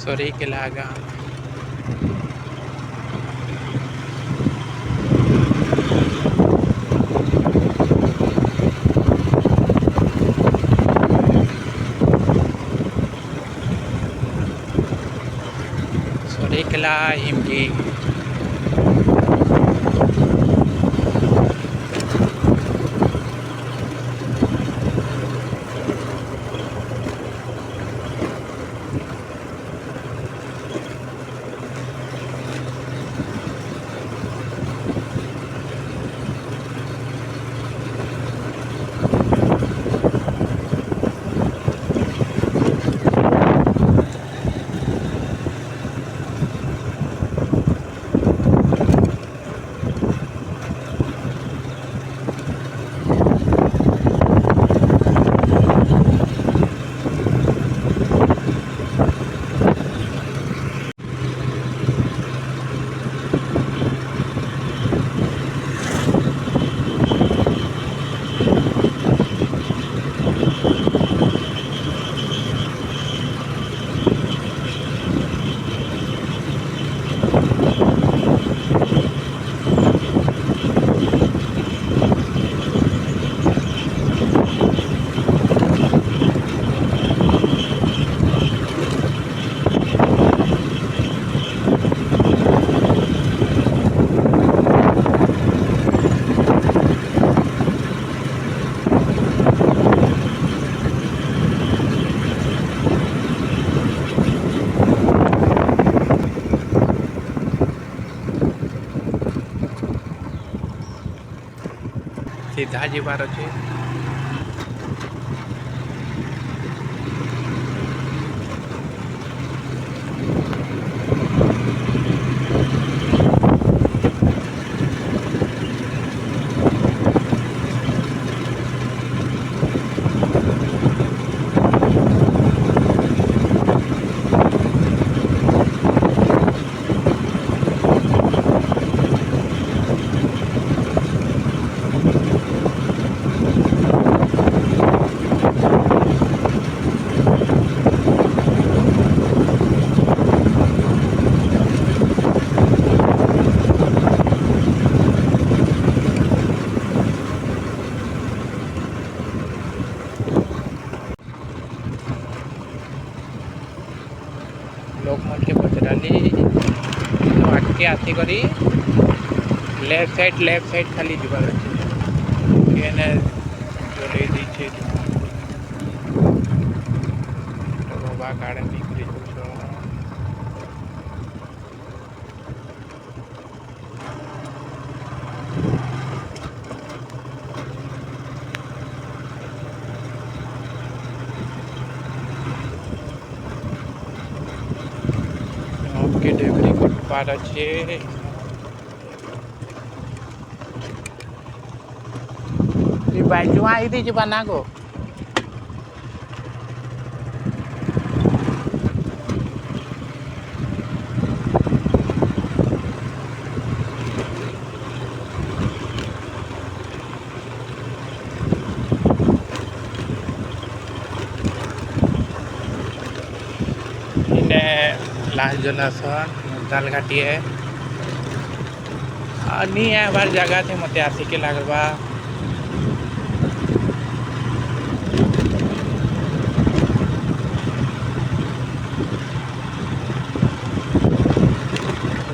Sorry Kilaga. Sorry Kila MG. सीधा जीवार अच्छे ଏଇଠି ଆସିକରି लेफ्ट साइड खाली जुबार अच्छे केने जोड़े दीछे बाबा काड़े निकली कुछ ओके डेवरी फुटपाथ अच्छे बाइक जो आई थी जो बना को लास्ट जलासन दाल घाटी है नहीं है बार जगह थे मत आसिक के लगवा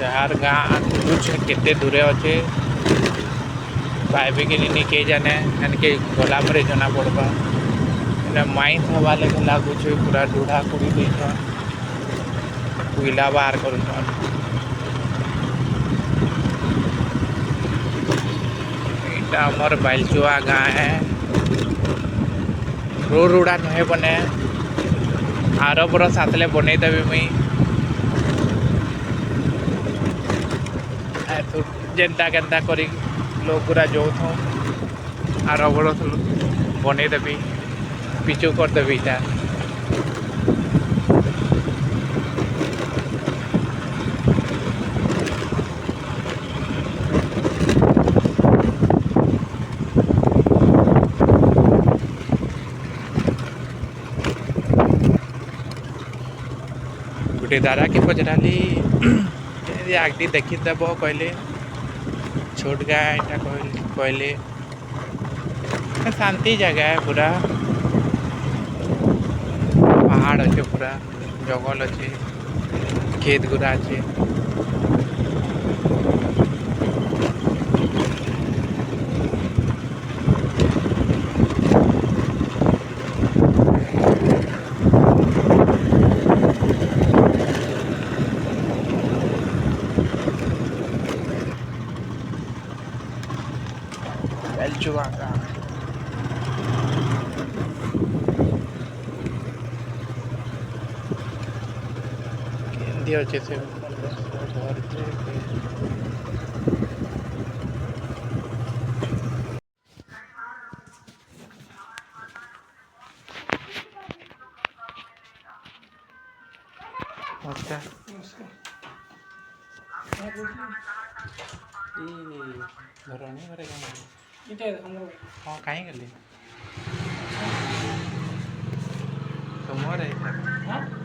यार गाँ कुछ केते दूरे अच्छे पाइबे कि नहीं के जाने के गला पर जना पड़वा माइंस हवा लेकिन लगुच पूरा डूढ़ा कुड़ी देछन कोयला बाहर करूछन इटा हमर बाइलचुआ गाँ है रोड उड़ा नहीं बने आर बरस आसले बन देवी मुई जेनता केनता करी लोग पूरा जो आर बरस बन देवी पिचु कर देवी इटा गोटे दादा के पचराली आगटी देखीदेव कहले छोट गाँ यहाँ कहले शांति जगह है पूरा पहाड़ अच्छे पूरा जंगल अच्छे खेत गुड़ा अच्छे बेलचुआ का केंदी अच्छे से घर अच्छा घर नहीं घरे हाँ कहीं गली तुम